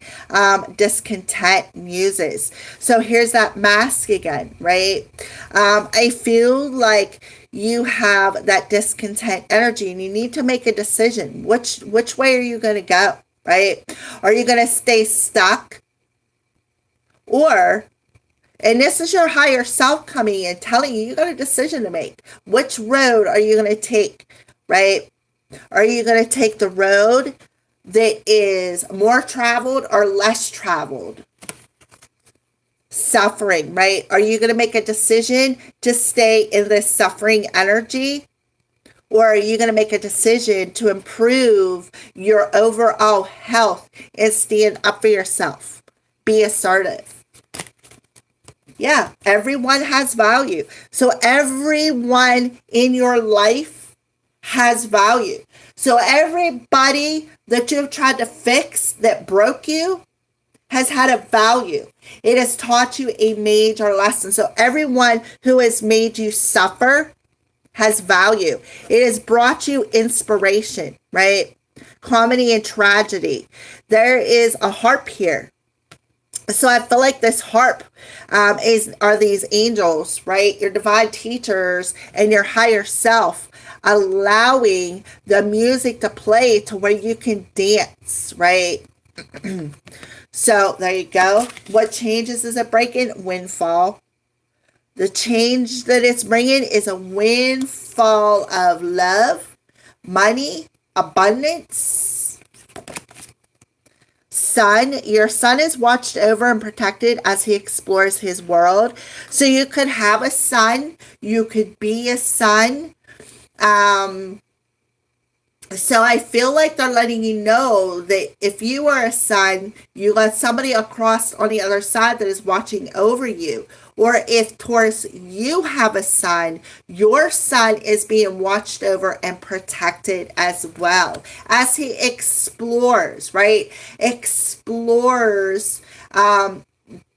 Discontent muses. So here's that mask again, right? I feel like you have that discontent energy and you need to make a decision. Which way are you going to go, right? Are you going to stay stuck? Or, and this is your higher self coming in, telling you got a decision to make. Which road are you going to take, right? Are you going to take the road that is more traveled or less traveled? Suffering, right? Are you going to make a decision to stay in this suffering energy? Or are you going to make a decision to improve your overall health and stand up for yourself? Be assertive. Yeah, everyone has value. So everyone in your life has value. So everybody that you've tried to fix that broke you has had a value. It has taught you a major lesson. So everyone who has made you suffer has value. It has brought you inspiration, right? Comedy and tragedy. There is a harp here. So I feel like this harp are these angels, right? Your divine teachers and your higher self allowing the music to play to where you can dance, right? So there you go. What changes is it breaking? Windfall. The change that it's bringing is a windfall of love, money, abundance. Son, your son is watched over and protected as he explores his world. So you could have a son, you could be a son. So I feel like they're letting you know that if you are a son, you got somebody across on the other side that is watching over you. or if Taurus, you have a sun, your sun is being watched over and protected as well as he explores, right? Explores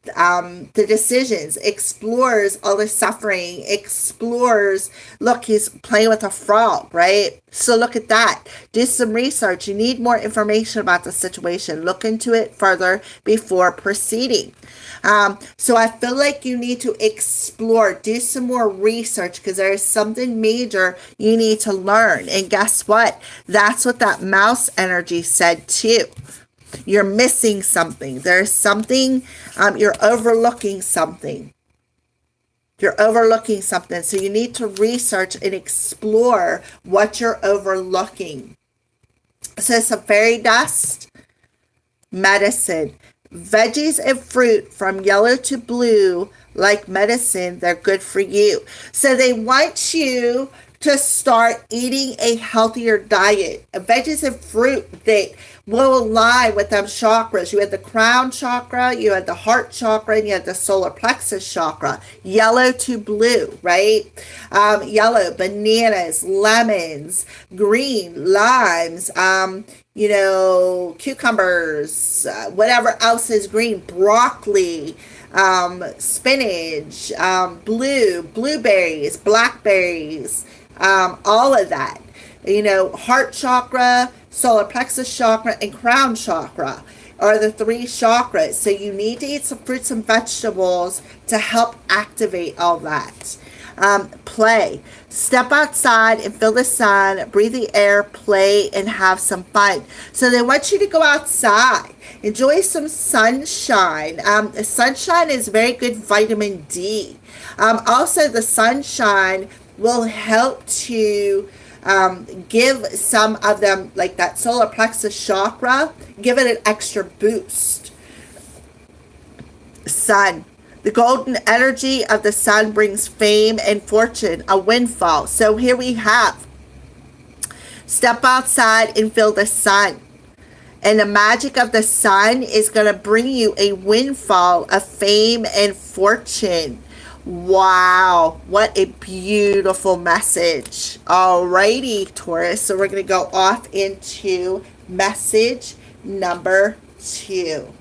the decisions, explores all the suffering, explores, look, he's playing with a frog, right? So look at that. Do some research. You need more information about the situation. Look into it further before proceeding. So I feel like you need to explore, do some more research, because there is something major you need to learn. And guess what? That's what that mouse energy said too. You're missing something. There's something, you're overlooking something. You're overlooking something. So you need to research and explore what you're overlooking. So some fairy dust, medicine, veggies and fruit from yellow to blue, like medicine, they're good for you. So they want you to start eating a healthier diet. Veggies and fruit that will align with them chakras. You had the crown chakra, you had the heart chakra, and you had the solar plexus chakra. Yellow to blue, right? Yellow, bananas, lemons, green, limes, cucumbers, whatever else is green, broccoli, spinach, blueberries, blackberries, all of that. Heart chakra, solar plexus chakra, and crown chakra are the three chakras. So you need to eat some fruits and vegetables to help activate all that. Play. Step outside and feel the sun, breathe the air, play, and have some fun. So they want you to go outside. Enjoy some sunshine. Sunshine is very good vitamin D. Also, the sunshine will help to give some of them, like that solar plexus chakra, give it an extra boost. Sun. The golden energy of the sun brings fame and fortune, a windfall. So here we have, step outside and feel the sun. And the magic of the sun is going to bring you a windfall of fame and fortune. Wow, what a beautiful message. Alrighty, Taurus. So we're going to go off into message number 2.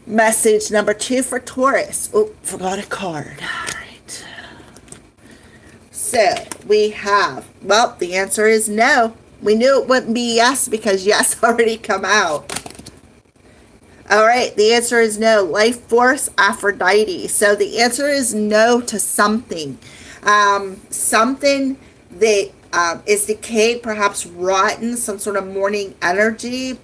Message number 2 for Taurus. Oh, forgot a card. All right. So we have, well, the answer is no. We knew it wouldn't be yes because yes already come out. All right, the answer is no. Life force, Aphrodite. So the answer is no to something. Something that is decayed, perhaps rotten, some sort of morning energy.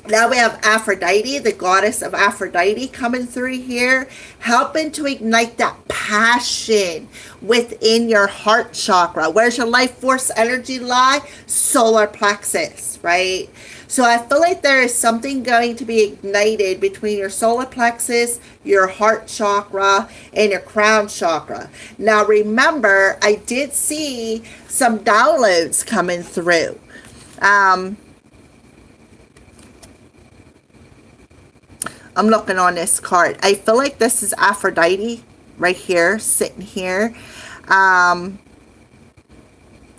Now we have Aphrodite, the goddess of Aphrodite, coming through here, helping to ignite that passion within your heart chakra. Where's your life force energy lie? Solar plexus, right? So I feel like there is something going to be ignited between your solar plexus, your heart chakra, and your crown chakra. Now remember, I did see some downloads coming through. I'm looking on this card. I feel like this is Aphrodite right here, sitting here. I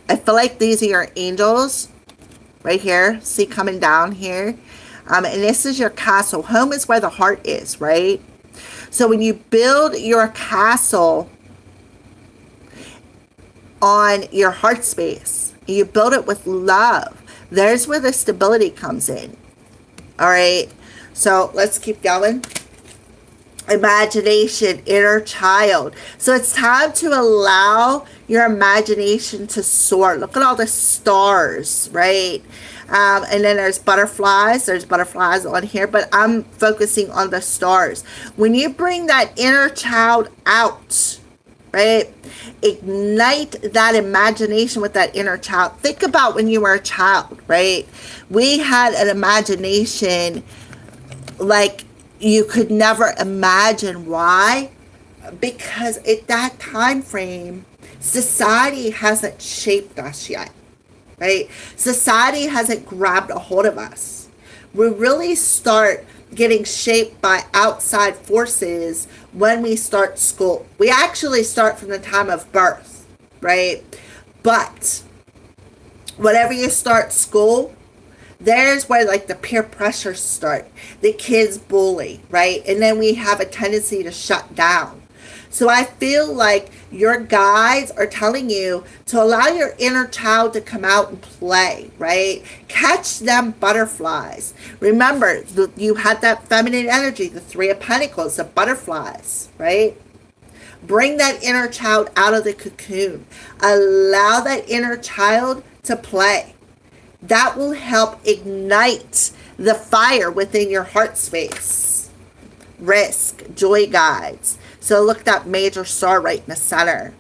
feel like these are your angels right here. See, coming down here. And this is your castle. Home is where the heart is, right? So when you build your castle on your heart space, you build it with love, there's where the stability comes in. All right. So let's keep going. Imagination, inner child. So it's time to allow your imagination to soar. Look at all the stars, right? And then there's butterflies. There's butterflies on here, but I'm focusing on the stars. When you bring that inner child out, right? Ignite that imagination with that inner child. Think about when you were a child, right? We had an imagination like you could never imagine. Why? Because at that time frame, society hasn't shaped us yet, right? Society hasn't grabbed a hold of us. We really start getting shaped by outside forces when we start school. We actually start from the time of birth, right? But whenever you start school, there's where like the peer pressures start. The kids bully, right? And then we have a tendency to shut down. So I feel like your guides are telling you to allow your inner child to come out and play, right? Catch them butterflies. Remember, you had that feminine energy, the Three of Pentacles, the butterflies, right? Bring that inner child out of the cocoon. Allow that inner child to play. That will help ignite the fire within your heart space. Risk, joy guides. So look at that major star right in the center.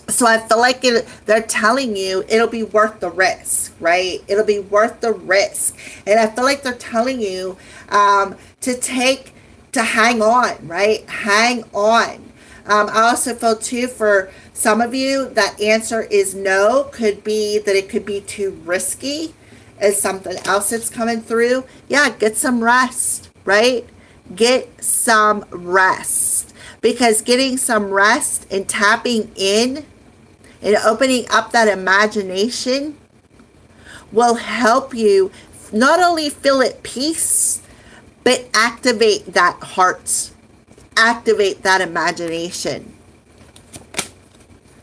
So I feel like they're telling you it'll be worth the risk, right? It'll be worth the risk. And I feel like they're telling you to hang on, right? Hang on. I also feel too, for some of you, that answer is no. Could be that it could be too risky as something else that's coming through. Yeah, get some rest, right? Get some rest. Because getting some rest and tapping in and opening up that imagination will help you not only feel at peace, but activate that heart. Activate that imagination.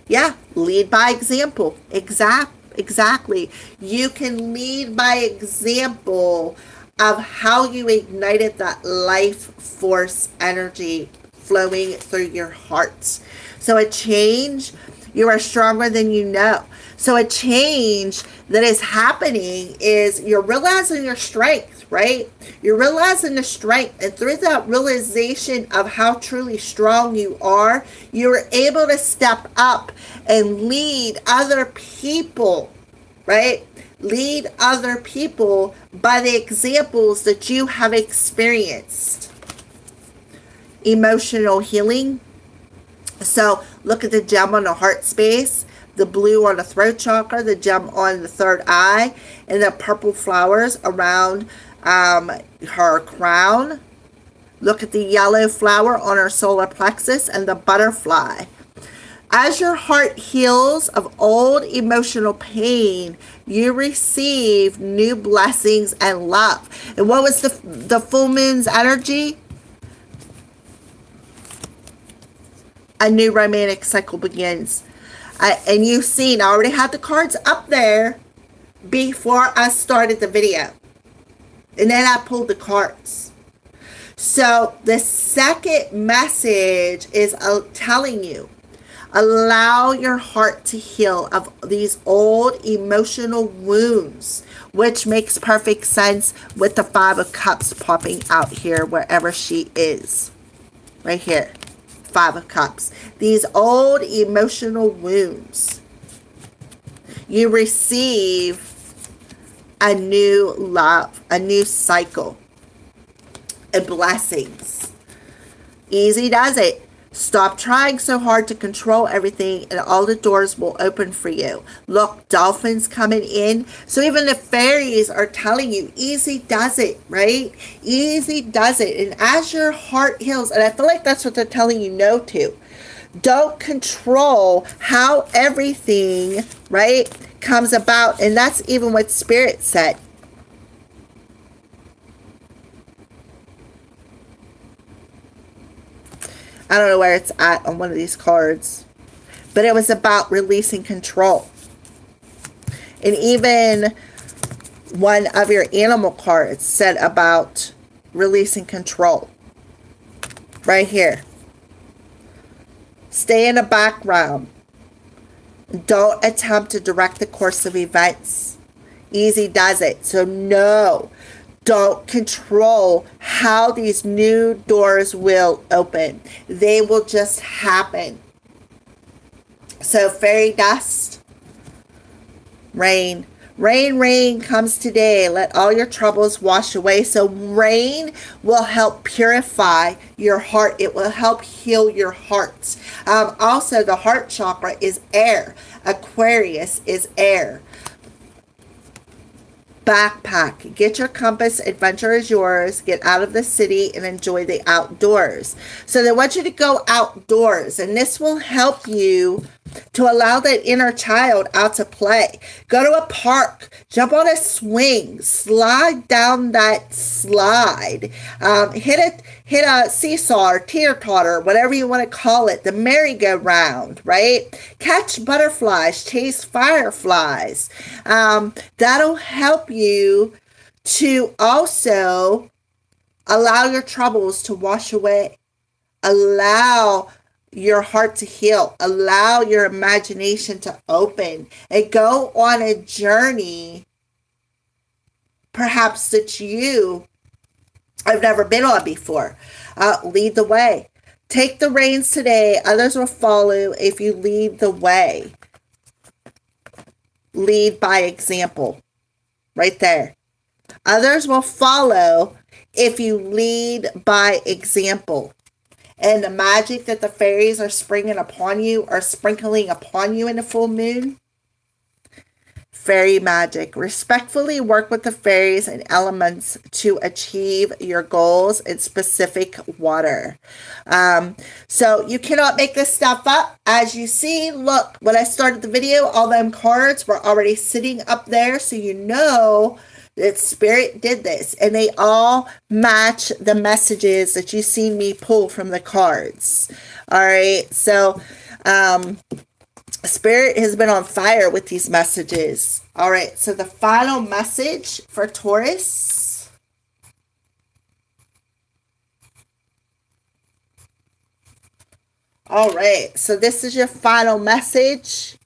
Yeah, lead by example. Exactly. You can lead by example of how you ignited that life force energy flowing through your heart. So a change, you are stronger than you know. So a change that is happening is you're realizing your strength, right? You're realizing the strength, and through that realization of how truly strong you are, you're able to step up and lead other people, right? Lead other people by the examples that you have experienced. Emotional healing. So look at the gem on the heart space, the blue on the throat chakra, the gem on the third eye, and the purple flowers around her crown. Look at the yellow flower on her solar plexus and the butterfly. As your heart heals of old emotional pain, you receive new blessings and love. And what was the full moon's energy? A new romantic cycle begins. And you've seen, I already had the cards up there before I started the video. And then I pulled the cards. So the second message is telling you, allow your heart to heal of these old emotional wounds, which makes perfect sense with the Five of Cups popping out here wherever she is. Right here. Five of Cups. These old emotional wounds. You receive a new love, a new cycle, and blessings. Easy does it. Stop trying so hard to control everything and all the doors will open for you. Look, dolphins coming in. So even the fairies are telling you, easy does it, right? Easy does it. And as your heart heals, and I feel like that's what they're telling you no to. Don't control how everything, right, comes about. And that's even what Spirit said. I don't know where it's at on one of these cards. But it was about releasing control. And even one of your animal cards said about releasing control. Right here. Stay in the background. Don't attempt to direct the course of events. Easy does it. So no. Don't control how these new doors will open. They will just happen. So fairy dust, rain. Rain, rain comes today. Let all your troubles wash away. So rain will help purify your heart. It will help heal your heart. Also, the heart chakra is air. Aquarius is air. Backpack. Get your compass. Adventure is yours. Get out of the city and enjoy the outdoors. So they want you to go outdoors, and this will help you to allow that inner child out to play. Go to a park, jump on a swing, slide down that slide, hit a seesaw or teeter-totter, whatever you want to call it, the merry-go-round, right? Catch butterflies, chase fireflies. That'll help you to also allow your troubles to wash away. Allow your heart to heal. Allow your imagination to open and go on a journey perhaps that you have never been on before. Lead the way. Take the reins today. Others will follow if you lead the way. Lead by example. Right there. Others will follow if you lead by example. And the magic that the fairies are sprinkling upon you in the full moon. Fairy magic. Respectfully work with the fairies and elements to achieve your goals in specific water. So you cannot make this stuff up. As you see, look, when I started the video, all them cards were already sitting up there. So you know that Spirit did this, and they all match the messages that you've seen me pull from the cards. All right, so Spirit has been on fire with these messages. All right, so the final message for Taurus. All right, so this is your final message,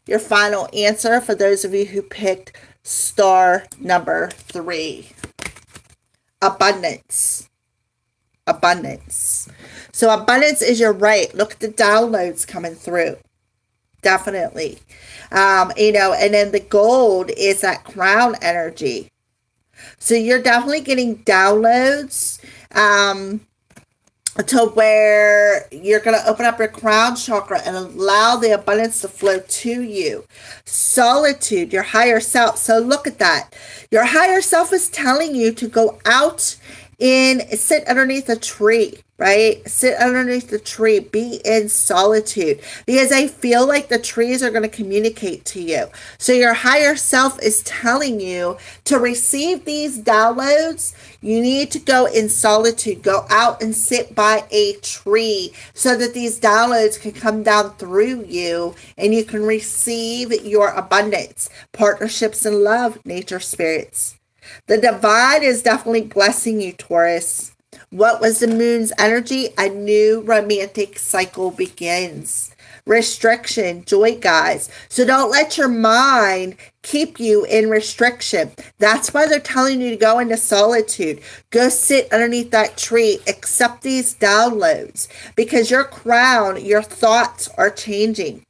your final answer for those of you who picked star number 3. Abundance. Abundance. So abundance is your right. Look at the downloads coming through. Definitely. And then the gold is that crown energy. So you're definitely getting downloads to where you're going to open up your crown chakra and allow the abundance to flow to you. Solitude, your higher self. So look at that. Your higher self is telling you to go out and sit underneath a tree, right? Sit underneath the tree. Be in solitude, because I feel like the trees are going to communicate to you. So your higher self is telling you to receive these downloads. You need to go in solitude. Go out and sit by a tree so that these downloads can come down through you and you can receive your abundance, partnerships, and love, nature spirits. The divine is definitely blessing you, Taurus. What was the moon's energy? A new romantic cycle begins. Restriction, joy, guys. So don't let your mind keep you in restriction. That's why they're telling you to go into solitude. Go sit underneath that tree. Accept these downloads, because your crown, your thoughts are changing.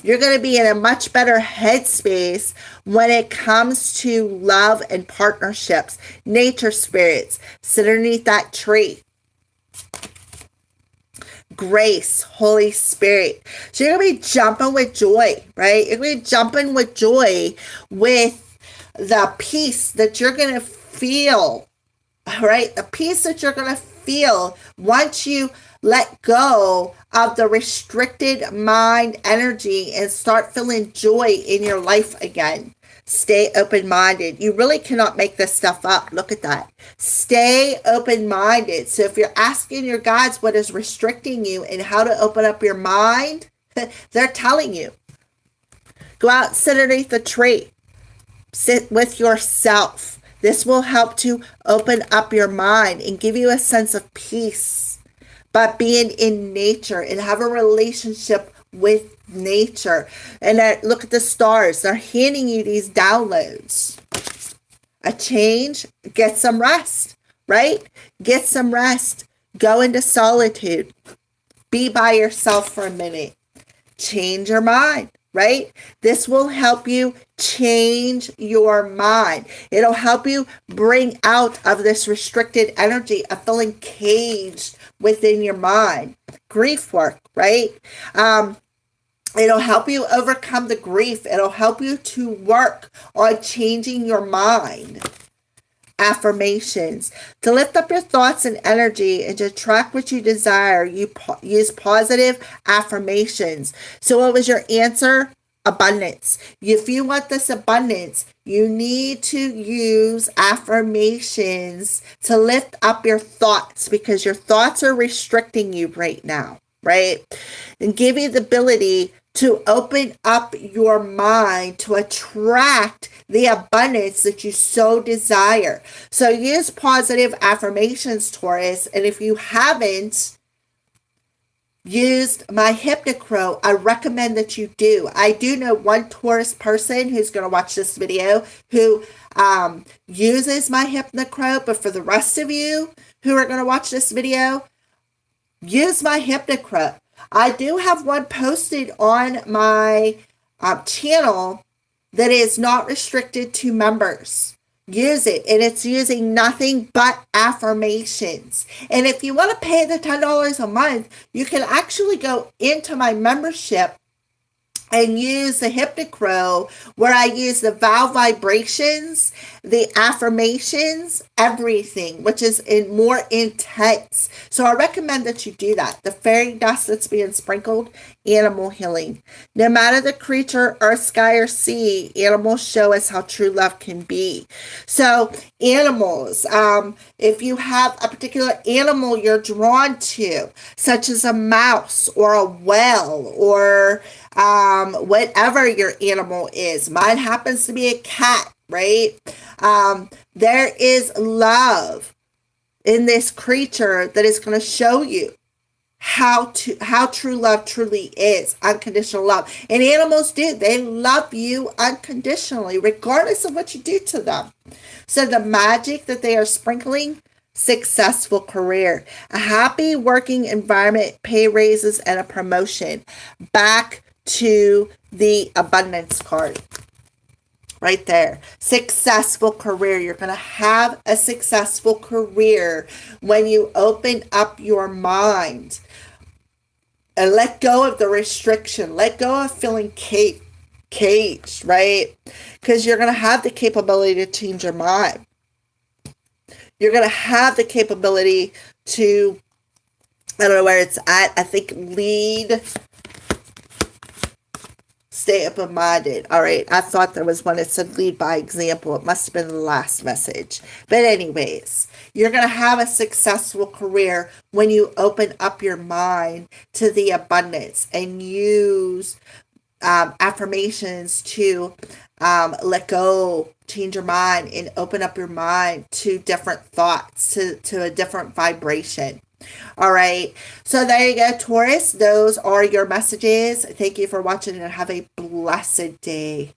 You're going to be in a much better headspace when it comes to love and partnerships. Nature spirits, sit underneath that tree. Grace, Holy Spirit. So you're going to be jumping with joy, right? You're going to be jumping with joy with the peace that you're going to feel, right? The peace that you're going to feel once you let go of the restricted mind energy and start feeling joy in your life again. Stay open-minded. You really cannot make this stuff up. Look at that. Stay open-minded. So if you're asking your guides what is restricting you and how to open up your mind, they're telling you. Go out, sit underneath the tree. Sit with yourself. This will help to open up your mind and give you a sense of peace. But being in nature and have a relationship with nature. And look at the stars. They're handing you these downloads. A change. Get some rest, right? Get some rest. Go into solitude. Be by yourself for a minute. Change your mind, right? This will help you change your mind. It'll help you bring out of this restricted energy of feeling caged within your mind. Grief work, right? It'll help you overcome the grief. It'll help you to work on changing your mind. Affirmations. To lift up your thoughts and energy and to attract what you desire, you use positive affirmations. So what was your answer? Abundance. If you want this abundance, you need to use affirmations to lift up your thoughts, because your thoughts are restricting you right now, right? And give you the ability to open up your mind to attract the abundance that you so desire. So use positive affirmations, Taurus. And if you haven't used my HYPNOCROW, I recommend that you do. I do know one Taurus person who's going to watch this video who uses my HYPNOCROW, but for the rest of you who are going to watch this video, use my HYPNOCROW. I do have one posted on my channel that is not restricted to members. Use it, and it's using nothing but affirmations. And if you want to pay the $10 a month, you can actually go into my membership and use the HYPNOCROW, where I use the vowel vibrations, the affirmations, everything, which is more intense. So I recommend that you do that. The fairy dust that's being sprinkled, animal healing. No matter the creature, earth, sky, or sea, animals show us how true love can be. So animals, if you have a particular animal you're drawn to, such as a mouse or a whale or whatever your animal is. Mine happens to be a cat, right? There is love in this creature that is going to show you how true love truly is, unconditional love. And animals do. They love you unconditionally, regardless of what you do to them. So the magic that they are sprinkling, successful career, a happy working environment, pay raises, and a promotion. Back to the abundance card right there. Successful career. You're going to have a successful career when you open up your mind and let go of the restriction. Let go of feeling caged, right? Because you're going to have the capability to change your mind. You're going to have the capability to, I don't know where it's at, I think lead, stay open-minded. All right, I thought there was one that said lead by example. It must have been the last message. But anyways, you're going to have a successful career when you open up your mind to the abundance and use affirmations to let go, change your mind, and open up your mind to different thoughts, to a different vibration. All right. So there you go, Taurus. Those are your messages. Thank you for watching and have a blessed day.